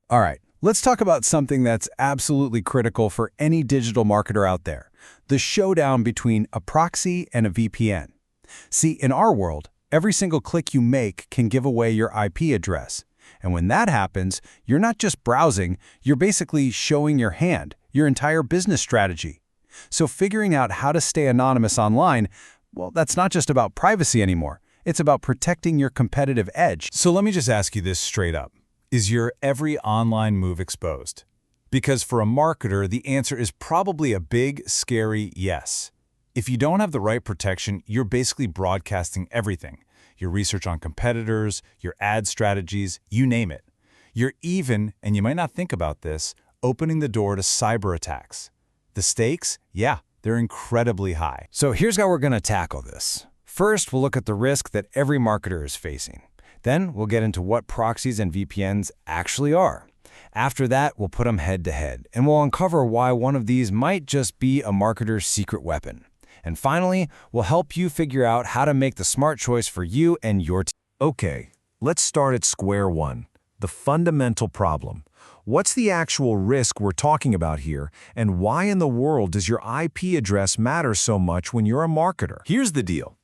All right, let's talk about something that's absolutely critical for any digital marketer out there, the showdown between a proxy and a VPN. See, in our world, every single click you make can give away your IP address. And when that happens, you're not just browsing, you're basically showing your hand, your entire business strategy. So figuring out how to stay anonymous online, well, that's not just about privacy anymore. It's about protecting your competitive edge. So let me just ask you this straight up. Is your every online move exposed? Because for a marketer, the answer is probably a big, scary yes. If you don't have the right protection, you're basically broadcasting everything. Your research on competitors, your ad strategies, you name it. You're even, and you might not think about this, opening the door to cyber attacks. The stakes? Yeah, they're incredibly high. So here's how we're going to tackle this. First, we'll look at the risk that every marketer is facing. Then we'll get into what proxies and VPNs actually are. After that, we'll put them head-to-head, and we'll uncover why one of these might just be a marketer's secret weapon. And finally, we'll help you figure out how to make the smart choice for you and your team. Okay, let's start at square one, the fundamental problem. What's the actual risk we're talking about here, and why in the world does your IP address matter so much when you're a marketer? Here's the deal.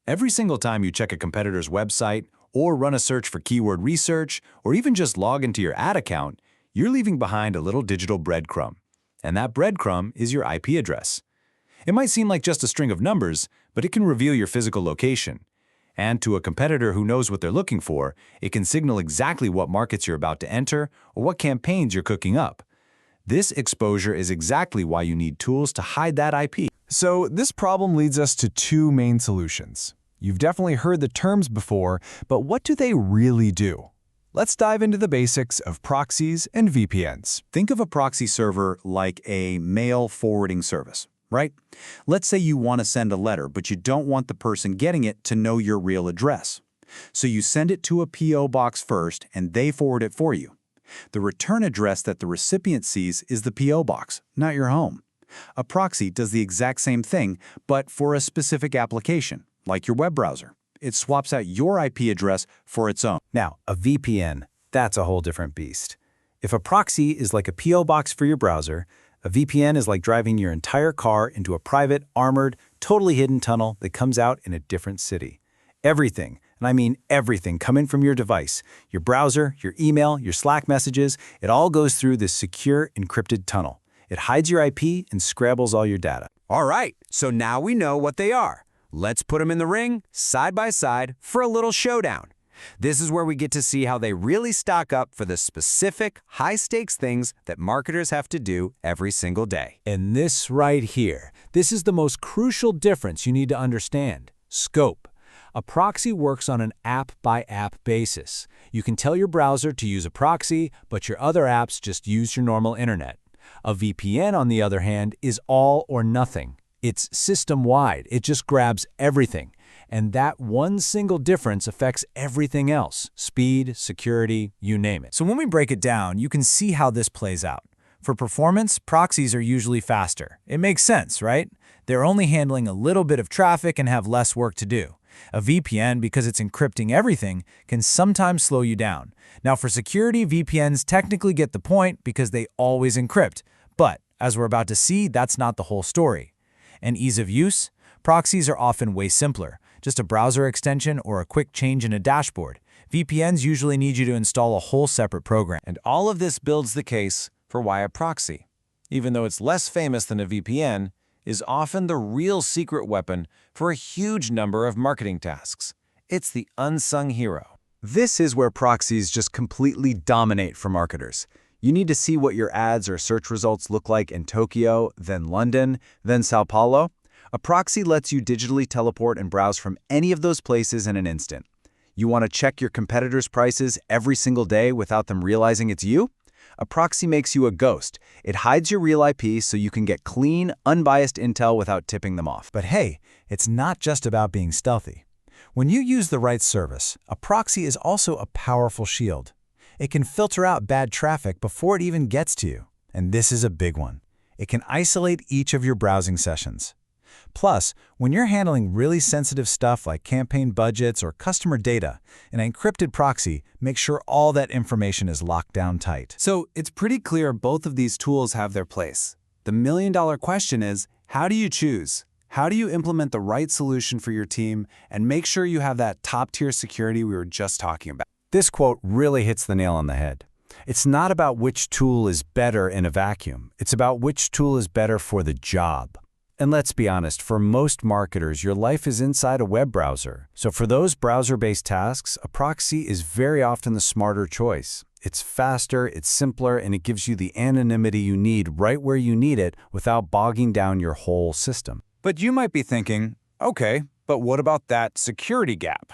Every single time you check a competitor's website, or run a search for keyword research, or even just log into your ad account, you're leaving behind a little digital breadcrumb. And that breadcrumb is your IP address. It might seem like just a string of numbers, but it can reveal your physical location. And to a competitor who knows what they're looking for, it can signal exactly what markets you're about to enter or what campaigns you're cooking up. This exposure is exactly why you need tools to hide that IP. So this problem leads us to two main solutions. You've definitely heard the terms before, but what do they really do? Let's dive into the basics of proxies and VPNs. Think of a proxy server like a mail forwarding service, right? Let's say you want to send a letter, but you don't want the person getting it to know your real address. So you send it to a P.O. box first, and they forward it for you. The return address that the recipient sees is the P.O. box, not your home. A proxy does the exact same thing, but for a specific application, like your web browser. It swaps out your IP address for its own. Now, a VPN, that's a whole different beast. If a proxy is like a P.O. box for your browser, a VPN is like driving your entire car into a private, armored, totally hidden tunnel that comes out in a different city. Everything, and I mean everything, coming from your device, your browser, your email, your Slack messages, it all goes through this secure, encrypted tunnel. It hides your IP and scrambles all your data. All right, so now we know what they are. Let's put them in the ring, side by side, for a little showdown. This is where we get to see how they really stock up for the specific, high-stakes things that marketers have to do every single day. And this right here, this is the most crucial difference you need to understand: scope. A proxy works on an app-by-app basis. You can tell your browser to use a proxy, but your other apps just use your normal internet. A VPN, on the other hand, is all or nothing. It's system-wide. It just grabs everything. And that one single difference affects everything else: speed, security, you name it. So when we break it down, you can see how this plays out. For performance, proxies are usually faster. It makes sense, right? They're only handling a little bit of traffic and have less work to do. A VPN, because it's encrypting everything, can sometimes slow you down. Now for security, VPNs technically get the point because they always encrypt. But, as we're about to see, that's not the whole story. And ease of use? Proxies are often way simpler. Just a browser extension or a quick change in a dashboard. VPNs usually need you to install a whole separate program. And all of this builds the case for why a proxy, even though it's less famous than a VPN, is often the real secret weapon for a huge number of marketing tasks. It's the unsung hero. This is where proxies just completely dominate for marketers. You need to see what your ads or search results look like in Tokyo, then London, then Sao Paulo. A proxy lets you digitally teleport and browse from any of those places in an instant. You want to check your competitors' prices every single day without them realizing it's you? A proxy makes you a ghost. It hides your real IP so you can get clean, unbiased intel without tipping them off. But hey, it's not just about being stealthy. When you use the right service, a proxy is also a powerful shield. It can filter out bad traffic before it even gets to you. And this is a big one. It can isolate each of your browsing sessions. Plus, when you're handling really sensitive stuff like campaign budgets or customer data, an encrypted proxy makes sure all that information is locked down tight. So it's pretty clear both of these tools have their place. The million-dollar question is, how do you choose? How do you implement the right solution for your team and make sure you have that top-tier security we were just talking about? This quote really hits the nail on the head. It's not about which tool is better in a vacuum. It's about which tool is better for the job. And let's be honest, for most marketers, your life is inside a web browser. So for those browser-based tasks, a proxy is very often the smarter choice. It's faster, it's simpler, and it gives you the anonymity you need right where you need it without bogging down your whole system. But you might be thinking, okay, but what about that security gap?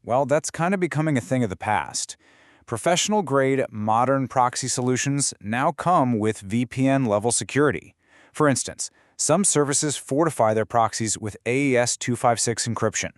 Well, that's kind of becoming a thing of the past. Professional-grade, modern proxy solutions now come with VPN-level security. For instance, some services fortify their proxies with AES 256 encryption.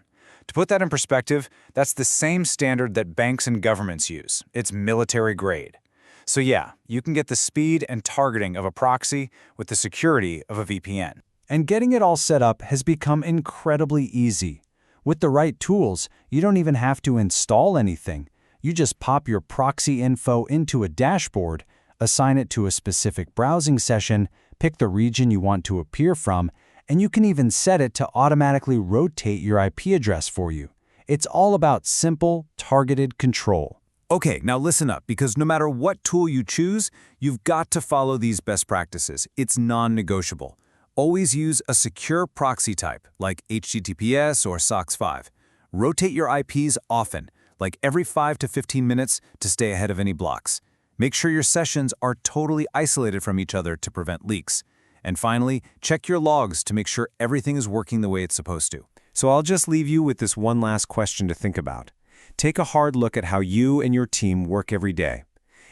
To put that in perspective, that's the same standard that banks and governments use. It's military grade. So yeah, you can get the speed and targeting of a proxy with the security of a VPN. And getting it all set up has become incredibly easy. With the right tools, you don't even have to install anything. You just pop your proxy info into a dashboard, assign it to a specific browsing session, pick the region you want to appear from, and you can even set it to automatically rotate your IP address for you. It's all about simple, targeted control. Okay, now listen up, because no matter what tool you choose, you've got to follow these best practices. It's non-negotiable. Always use a secure proxy type, like HTTPS or SOCKS 5. Rotate your IPs often, like every 5 to 15 minutes to stay ahead of any blocks. Make sure your sessions are totally isolated from each other to prevent leaks. And finally, check your logs to make sure everything is working the way it's supposed to. So I'll just leave you with this one last question to think about. Take a hard look at how you and your team work every day.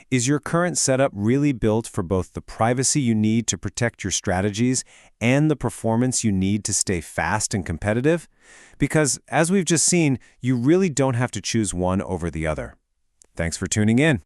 Is your current setup really built for both the privacy you need to protect your strategies and the performance you need to stay fast and competitive? Because, as we've just seen, you really don't have to choose one over the other. Thanks for tuning in.